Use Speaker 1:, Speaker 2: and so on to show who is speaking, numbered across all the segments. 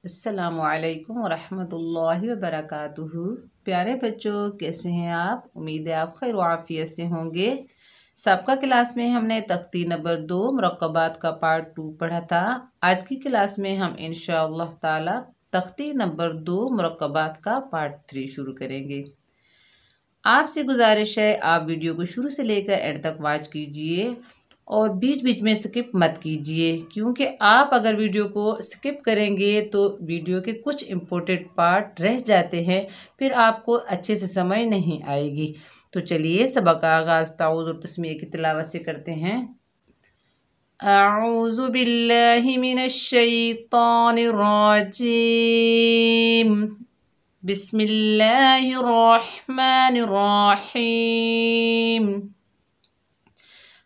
Speaker 1: अस्सलामुअलैकुम वरहमतुल्लाहि वबरकातुहू। प्यारे बच्चों, कैसे हैं आप? उम्मीद है आप खैर आफियत से होंगे। सबका क्लास में हमने तख्ती नंबर 2 मुरक्कबात का पार्ट 2 पढ़ा था। आज की क्लास में हम इंशाअल्लाह ताला तख्ती नंबर 2 मुरक्कबात का पार्ट 3 शुरू करेंगे। आपसे गुजारिश है आप वीडियो को शुरू से लेकर एंड तक वॉच कीजिए और बीच बीच में स्किप मत कीजिए, क्योंकि आप अगर वीडियो को स्किप करेंगे तो वीडियो के कुछ इम्पोर्टेंट पार्ट रह जाते हैं, फिर आपको अच्छे से समझ नहीं आएगी। तो चलिए सबक का आगाज़ ताऊज़ और तस्मीह की तिलावत से करते हैं। अऊज़ु बिल्लाहि मिनश शैतानिर रजीम, बिस्मिल्लाहिर रहमानिर रहीम।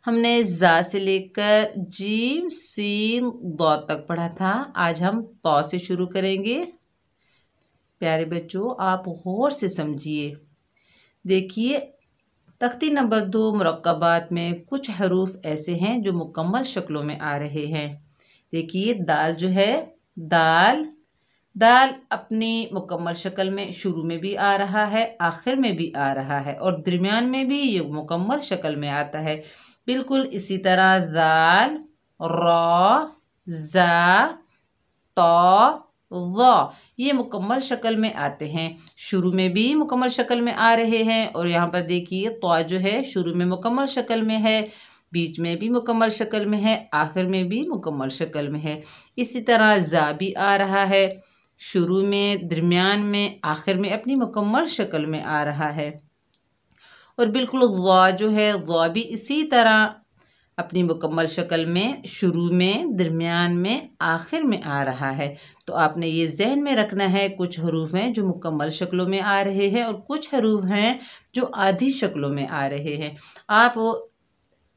Speaker 1: हमने ज़ा से लेकर जीम सीन दौ तक पढ़ा था। आज हम तौ से शुरू करेंगे। प्यारे बच्चों, आप गौर से समझिए। देखिए, तख्ती नंबर 2 मुरक्कबात में कुछ हरूफ ऐसे हैं जो मुकम्मल शक्लों में आ रहे हैं। देखिए, दाल जो है, दाल अपनी मुकम्मल शक्ल में शुरू में भी आ रहा है, आखिर में भी आ रहा है और दरमियान में भी ये मुकम्मल शक्ल में आता है। बिल्कुल इसी तरह दाल, रॉ, जा, तो, ये मुकम्मल शक्ल में आते हैं। शुरू में भी मुकम्मल शक्ल में आ रहे हैं और यहाँ पर देखिए तो जो है शुरू में मुकम्मल शक्ल में है, बीच में भी मुकम्मल शक्ल में है, आखिर में भी मुकम्मल शक्ल में है। इसी तरह जा भी आ रहा है, शुरू में, दरमियान में, आखिर में अपनी मुकम्मल शक्ल में आ रहा है। और बिल्कुल ज़ा जो है, ज़ा भी इसी तरह अपनी मुकम्मल शक्ल में शुरू में, दरमियान में, आखिर में आ रहा है। तो आपने ये जहन में रखना है, कुछ हरूफ हैं जो मुकम्मल शक्लों में आ रहे हैं और कुछ हरूफ हैं जो आधी शक्लों में आ रहे हैं। आप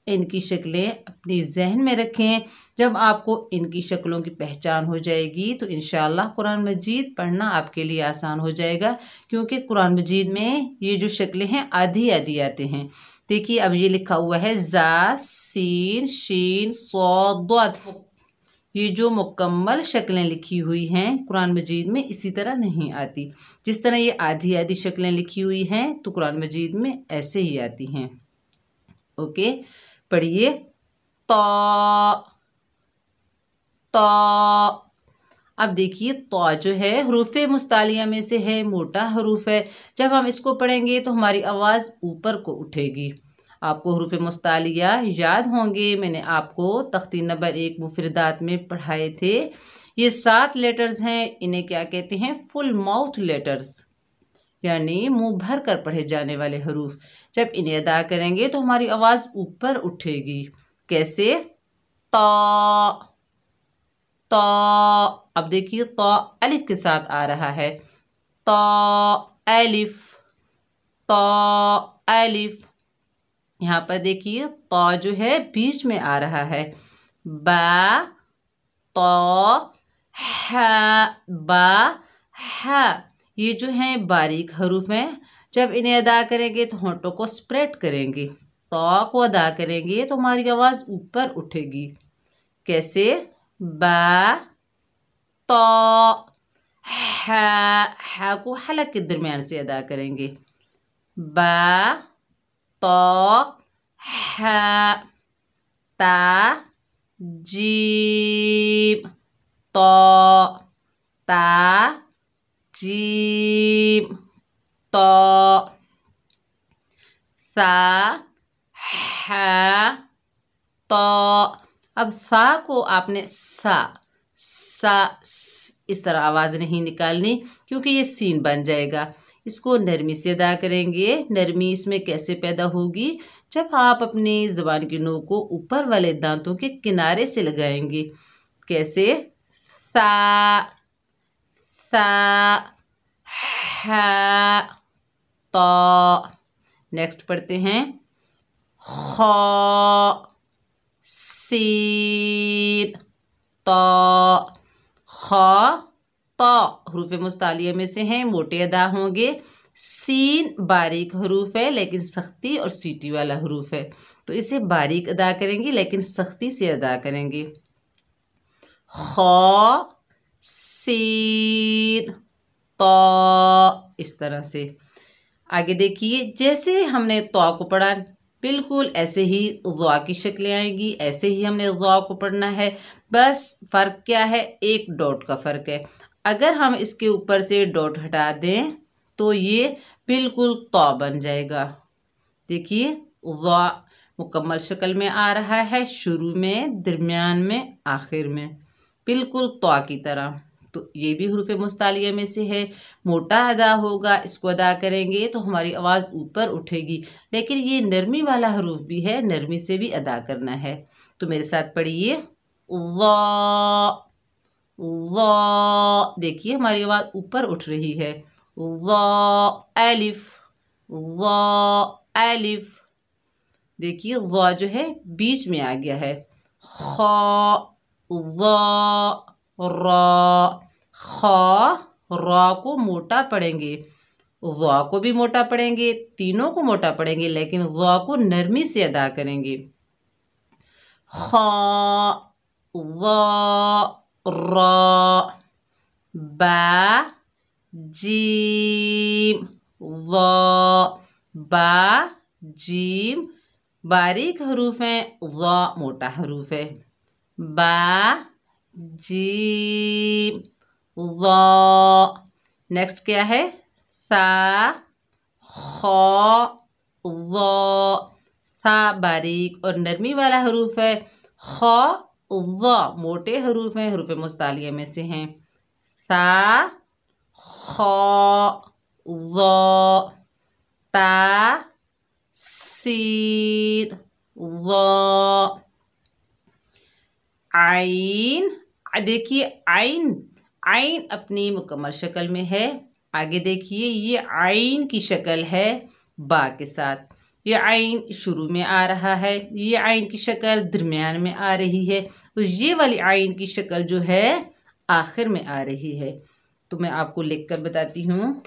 Speaker 1: इनकी शक्लें अपनी जहन में रखें। जब आपको इनकी शक्लों की पहचान हो जाएगी तो इंशाअल्लाह कुरान मजीद पढ़ना आपके लिए आसान हो जाएगा, क्योंकि कुरान मजीद में ये जो शक्लें हैं आधी आधी आते हैं। देखिए, अब ये लिखा हुआ है जा, सीन, शीन, सौद। ये जो मुकम्मल शक्लें लिखी हुई हैं कुरान मजीद में इसी तरह नहीं आती। जिस तरह ये आधी आधी शक्लें लिखी हुई हैं तो कुरान मजीद में ऐसे ही आती हैं। ओके, पढ़िए। तो अब देखिए, तो जो है हरूफ मुस्तालिया में से है, मोटा हरूफ है। जब हम इसको पढ़ेंगे तो हमारी आवाज़ ऊपर को उठेगी। आपको हरूफ मुस्तालिया याद होंगे, मैंने आपको तख्ती नंबर 1 मुफरदात में पढ़ाए थे। ये 7 लेटर्स हैं, इन्हें क्या कहते हैं? फुल माउथ लेटर्स, यानी मुंह भर कर पढ़े जाने वाले हरूफ। जब इन्हें अदा करेंगे तो हमारी आवाज़ ऊपर उठेगी। कैसे? तो अब देखिए, तो अलिफ के साथ आ रहा है। तो अलिफ, तो अलिफ। यहाँ पर देखिए, तो जो है बीच में आ रहा है। बा, तो, हा, बा, हा। ये जो है बारीक हरूफ हैं। जब इन्हें अदा करेंगे तो होंठों को स्प्रेड करेंगे। तो को अदा करेंगे तो हमारी आवाज़ ऊपर उठेगी। कैसे? बा, तो, हा को हलक के दरमियान से अदा करेंगे। बा, तो, हा, ता, जीम, तो, ता, जीम, तो, सा, हा, तो। अब सा को आपने सा इस तरह आवाज़ नहीं निकालनी, क्योंकि ये सीन बन जाएगा। इसको नरमी से अदा करेंगे। नरमी इसमें कैसे पैदा होगी? जब आप अपनी ज़बान की नोक को ऊपर वाले दांतों के किनारे से लगाएंगे। कैसे? सा, हा, तो। नेक्स्ट पढ़ते हैं। खौ, सीन, तो, खौ, तो हरूफ मुस्तालिया में से हैं, मोटे अदा होंगे। सीन बारीक हरूफ है लेकिन सख्ती और सीटी वाला हरूफ है, तो इसे बारीक अदा करेंगे लेकिन सख्ती से अदा करेंगे। खौ, सीन, तो, इस तरह से। आगे देखिए, जैसे हमने तो को पढ़ा बिल्कुल ऐसे ही ज़ा की शक्लें आएंगी, ऐसे ही हमने ज़ा को पढ़ना है। बस फ़र्क क्या है, एक डॉट का फ़र्क है। अगर हम इसके ऊपर से डॉट हटा दें तो ये बिल्कुल तो बन जाएगा। देखिए, ज़ा मुकम्मल शक्ल में आ रहा है, शुरू में, दरमियान में, आखिर में, बिल्कुल तो की तरह। तो ये भी हरूफ मुस्तालिया में से है। मोटा अदा होगा, इसको अदा करेंगे तो हमारी आवाज़ ऊपर उठेगी, लेकिन ये नरमी वाला हरूफ भी है, नरमी से भी अदा करना है। तो मेरे साथ पढ़िए, ज़ा, ज़ा। देखिए हमारी आवाज़ ऊपर उठ रही है। ज़ा एलिफ, ज़ा एलिफ। देखिए ज़ा जो है बीच में आ गया है। खा, ज़ा, रा, खा, रा को मोटा पढ़ेंगे, ज़ा को भी मोटा पढ़ेंगे, तीनों को मोटा पढ़ेंगे, लेकिन ज़ा को नरमी से अदा करेंगे। खा, ज़ा, रा, बा, जीम, ज़ा, बा, जीम। बारीक हरूफ हैं, ज़ा मोटा हरूफ है। बा, जीम, ज़ा। नेक्स्ट क्या है, सा, खा, ज़ा। सा बारीक और नरमी वाला हरूफ है। खा, ज़ा मोटे हरूफ हैं, हरूफ मुस्तालिया में से हैं। सा, खा, ज़ा, ता, सीन, ज़ा, आइन। देखिए आइन, आइन अपनी मुकम्मल शक्ल में है। आगे देखिए, ये आइन की शक्ल है बा के साथ। ये आइन शुरू में आ रहा है, ये आइन की शक्ल दरमियान में आ रही है, तो ये वाली आइन की शक्ल जो है आखिर में आ रही है। तो मैं आपको लिख कर बताती हूँ।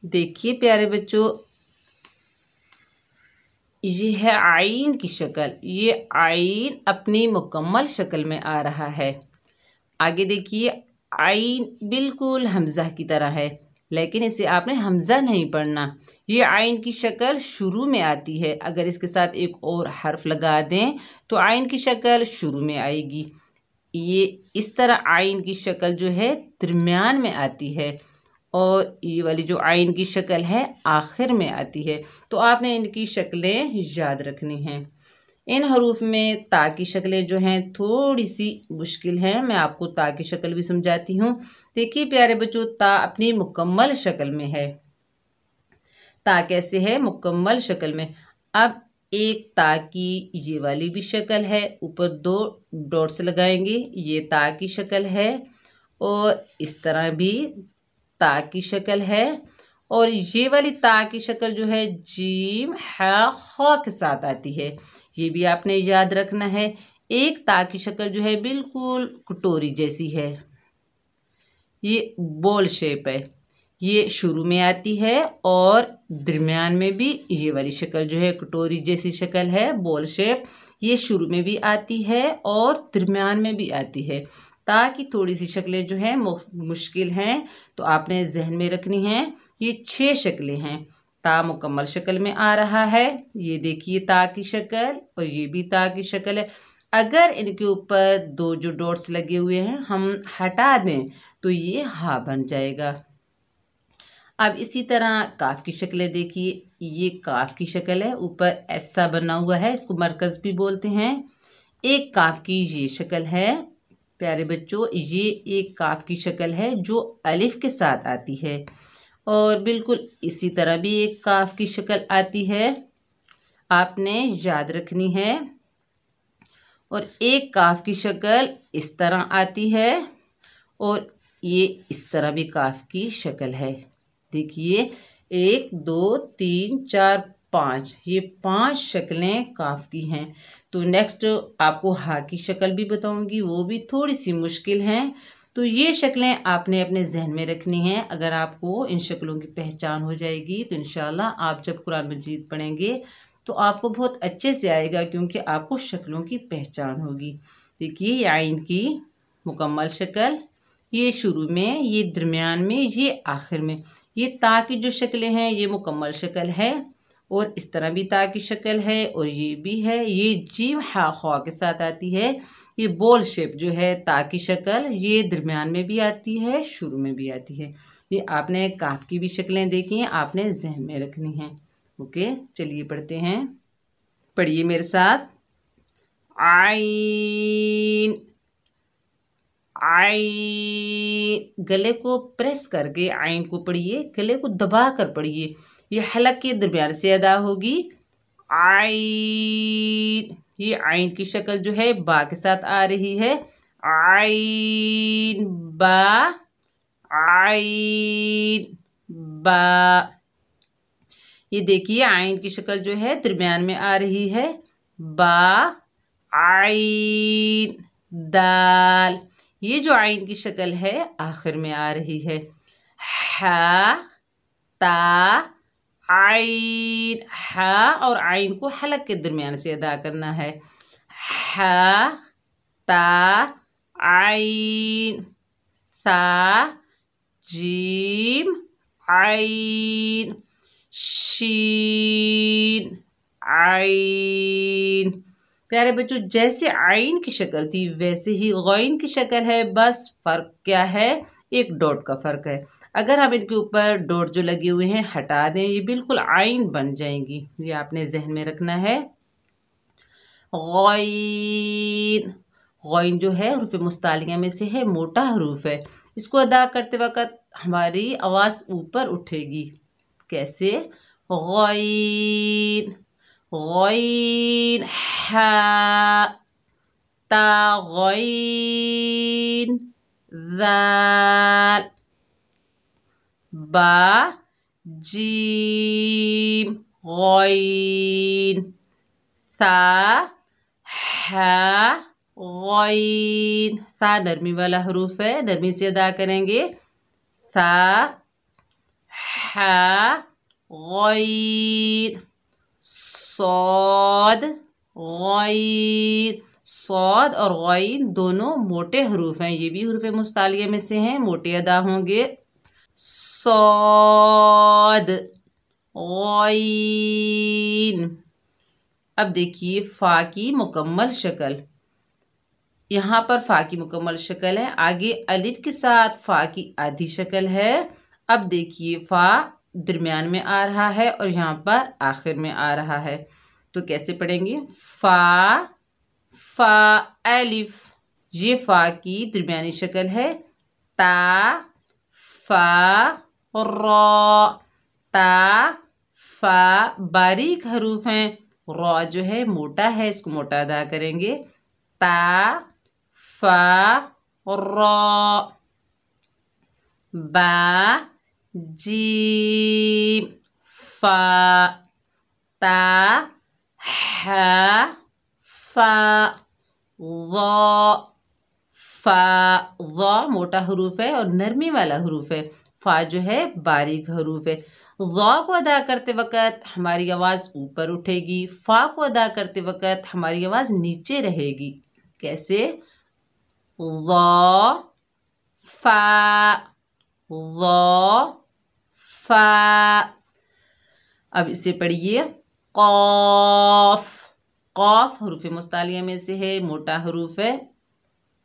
Speaker 1: देखिए प्यारे बच्चों, ये है आइन की शक्ल, ये आइन अपनी मुकम्मल शक्ल में आ रहा है। आगे देखिए, आइन बिल्कुल हमज़ा की तरह है, लेकिन इसे आपने हमज़ा नहीं पढ़ना। ये आइन की शक्ल शुरू में आती है, अगर इसके साथ एक और हर्फ लगा दें तो आइन की शक्ल शुरू में आएगी। ये इस तरह आइन की शक्ल जो है दरमियान में आती है, और ये वाली जो आइन की शक्ल है आखिर में आती है। तो आपने इनकी शक्लें याद रखनी हैं। इन हरूफ में ता की शक्लें जो हैं थोड़ी सी मुश्किल हैं, मैं आपको ता की शक्ल भी समझाती हूँ। देखिए प्यारे बच्चों, ता अपनी मुकम्मल शक्ल में है। ता कैसे है, मुकम्मल शक्ल में। अब एक ता की ये वाली भी शक्ल है, ऊपर दो डॉट्स लगाएंगे, ये ता की शक्ल है, और इस तरह भी ता की शक्ल है, और ये वाली ता की शक्ल जो है जीम है खा के साथ आती है। ये भी आपने याद रखना है। एक ता की शक्ल जो है बिल्कुल कटोरी जैसी है, ये बॉल शेप है, ये शुरू में आती है, और दरमियान में भी ये वाली शक्ल जो है कटोरी जैसी शक्ल है, बॉल शेप, ये शुरू में भी आती है और दरमियान में भी आती है। ता की थोड़ी सी शक्लें जो है मुश्किल हैं, तो आपने जहन में रखनी हैं। ये 6 शक्लें हैं। ता मुकम्मल शक्ल में आ रहा है, ये देखिए ता की शक्ल, और ये भी ता की शक्ल है। अगर इनके ऊपर दो जो डॉट्स लगे हुए हैं हम हटा दें तो ये हा बन जाएगा। अब इसी तरह काफ की शक्लें देखिए, ये काफ की शक्ल है, ऊपर ऐसा बना हुआ है, इसको मरकज़ भी बोलते हैं। एक काफ की ये शक्ल है प्यारे बच्चों, ये एक काफ की शक्ल है जो अलिफ के साथ आती है, और बिल्कुल इसी तरह भी एक काफ की शक्ल आती है, आपने याद रखनी है। और एक काफ की शक्ल इस तरह आती है, और ये इस तरह भी काफ की शक्ल है। देखिए 1 2 3 4 5, ये 5 शक्लें काफ की हैं। तो नेक्स्ट आपको हा की शक्ल भी बताऊंगी, वो भी थोड़ी सी मुश्किल हैं। तो ये शक्लें आपने अपने जहन में रखनी हैं। अगर आपको इन शक्लों की पहचान हो जाएगी तो इंशाल्लाह आप जब कुरान मजीद पढ़ेंगे तो आपको बहुत अच्छे से आएगा, क्योंकि आपको शक्लों की पहचान होगी। देखिए ये आइन की मुकम्मल शक्ल, ये शुरू में, ये दरमियान में, ये आखिर में। ये ता की जो शक्लें हैं ये मुकम्मल शक्ल है, और इस तरह भी ता की शक्ल है, और ये भी है। ये जीम हा ख्वा के साथ आती है। ये बोल शेप जो है ता की शक्ल, ये दरमियान में भी आती है, शुरू में भी आती है। ये आपने काफ की भी शक्लें देखी हैं, आपने जहन में रखनी हैं। ओके, चलिए पढ़ते हैं। पढ़िए मेरे साथ। आइन, आइन, गले को प्रेस करके आइन को पढ़िए, गले को दबा कर पढ़िए। ये हलक के दरमियान से अदा होगी। आइन, ये आइन की शक्ल जो है बा के साथ आ रही है। आइन बा, आइन बा। ये देखिए आइन की शक्ल जो है दरमियान में आ रही है। बा, आइन, दाल। ये जो आइन की शक्ल है आखिर में आ रही है। हा, ता, आइन। हा और आइन को हलक के दरमियान से अदा करना है। हा, ता, आइन, सा, जीम, आइन, शीन, आइन। प्यारे बच्चों, जैसे आइन की शक्ल थी वैसे ही गौइन की शक्ल है, बस फ़र्क क्या है, एक डॉट का फ़र्क है। अगर हम इनके ऊपर डॉट जो लगे हुए हैं हटा दें, ये बिल्कुल आइन बन जाएंगी। ये आपने जहन में रखना है। गौइन, गौइन जो है हरूफ मुस्तालिया में से है, मोटा हरूफ है। इसको अदा करते वक्त हमारी आवाज़ ऊपर उठेगी। कैसे? गौइन, गौइन, हा, ता, गौइन, दाल, बा, जीम, गौइन, सा, हा, गौइन। सा नरमी वाला हरूफ है, नरमी से अदा करेंगे। सा, हा, गौइन, सौद, गौइन। सौद और गौइन दोनों मोटे हरूफ हैं, ये भी हरूफ मुस्तालिया में से हैं, मोटे अदा होंगे। सौद, गौइन। अब देखिए फ़ा की मुकम्मल शक्ल। यहाँ पर फ़ा की मुकम्मल शक्ल है, आगे अलिफ के साथ फ़ा की आधी शक्ल है। अब देखिए फ़ा दरमियान में आ रहा है और यहाँ पर आखिर में आ रहा है, तो कैसे पढ़ेंगे? फ़ा, फ़ा, अलिफ। ये फ़ा की दरमियानी शक्ल है। ता, फ़ा, रॉ, ता, फ़ा बारीक हरूफ हैं, रॉ जो है मोटा है, इसको मोटा अदा करेंगे। ता, फ़ा, रॉ, बा, जीम, फ़ा, ता, हा, फ़ा, ज़ा, फ़ा। ज़ा मोटा हरूफ है और नरमी वाला हरूफ है, फ़ा जो है बारीक हरूफ है। ज़ा को अदा करते वक़्त हमारी आवाज़ ऊपर उठेगी, फ़ा को अदा करते वक़्त हमारी आवाज़ नीचे रहेगी। कैसे? ज़ा, फ़ा, ज़ा, फ़ा। अब इसे पढ़िए। क़ाफ़, क़ाफ़ हरूफ मुस्तालिया में से है, मोटा हरूफ है।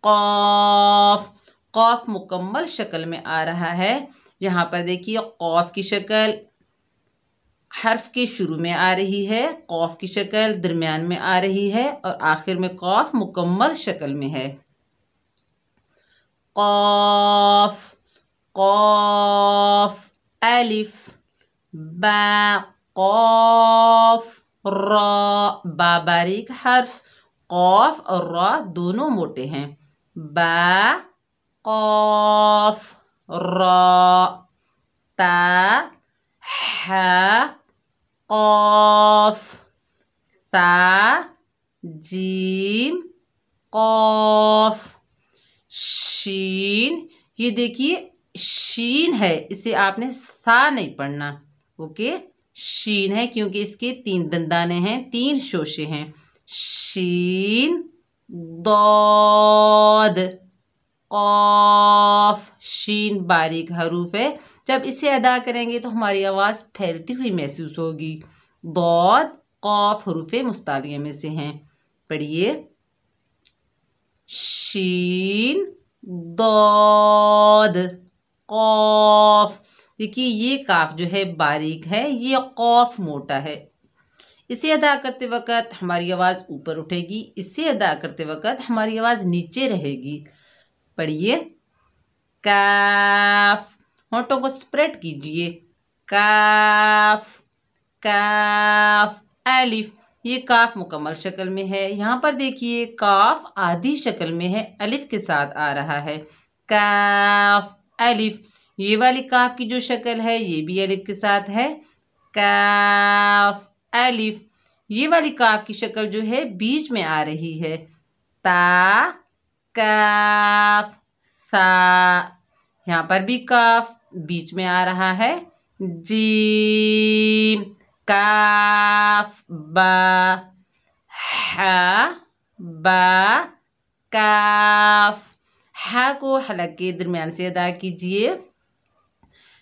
Speaker 1: क़ाफ़, क़ाफ़ मुकम्मल शक्ल में आ रहा है। यहाँ पर देखिए क़ाफ़ की शक्ल हर्फ के शुरू में आ रही है, क़ाफ़ की शक्ल दरमियान में आ रही है और आखिर में क़ाफ़ मुकम्मल शक्ल में है। क़ाफ़, क़ाफ़, अलिफ, बा, क़ाफ़, रॉ। बा बारीक हर्फ, क़ाफ़ और रॉ दोनों मोटे हैं। बा, क़ाफ़, रॉ, ता, हा, क़ाफ़, सा, जीम, क़ाफ़, शीन। ये देखिए शीन है, इसे आपने सा नहीं पढ़ना। ओके, शीन है क्योंकि इसके 3 दंदाने हैं, 3 शोशे हैं। शीन, दौद, कॉफ, शीन बारीक हरूफ है, जब इसे अदा करेंगे तो हमारी आवाज़ फैलती हुई महसूस होगी। दौद, कॉफ हरूफ मुस्तालिया में से हैं। पढ़िए, शीन, दौद, कॉफ। देखिए ये काफ जो है बारीक है, ये कॉफ मोटा है। इसे अदा करते वक्त हमारी आवाज़ ऊपर उठेगी, इसे अदा करते वक्त हमारी आवाज़ नीचे रहेगी। पढ़िए, काफ, होंठों को स्प्रेड कीजिए, काफ, काफ। अलिफ, ये काफ मुकम्मल शक्ल में है। यहाँ पर देखिए काफ आधी शक्ल में है, अलिफ के साथ आ रहा है। काफ, अलिफ। ये वाली काफ की जो शक्ल है ये भी अलिफ के साथ है। काफ, अलिफ। ये वाली काफ की शक्ल जो है बीच में आ रही है। ता, काफ, सा। यहाँ पर भी काफ बीच में आ रहा है। जीम, काफ, बा, हा, बा, काफ। हा को हलक के दरमियान से अदा कीजिए।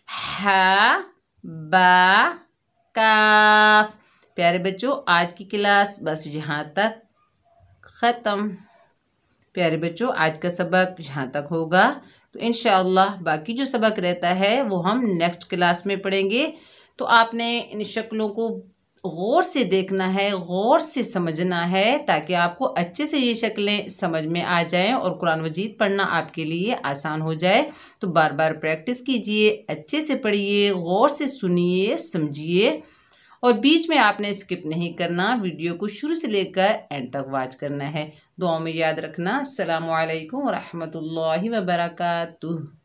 Speaker 1: हा, बा, काफ। प्यारे बच्चों, आज की क्लास बस यहाँ तक ख़त्म। प्यारे बच्चों, आज का सबक यहाँ तक होगा, तो इंशाअल्लाह बाकी जो सबक रहता है वो हम नेक्स्ट क्लास में पढ़ेंगे। तो आपने इन शक्लों को गौर से देखना है, गौर से समझना है, ताकि आपको अच्छे से ये शक्लें समझ में आ जाएं और कुरान मजीद पढ़ना आपके लिए आसान हो जाए। तो बार बार प्रैक्टिस कीजिए, अच्छे से पढ़िए, गौर से सुनिए, समझिए, और बीच में आपने स्किप नहीं करना। वीडियो को शुरू से लेकर एंड तक वॉच करना है। दुआ में याद रखना। अस्सलामु अलैकुम व रहमतुल्लाहि व बरकातुहू।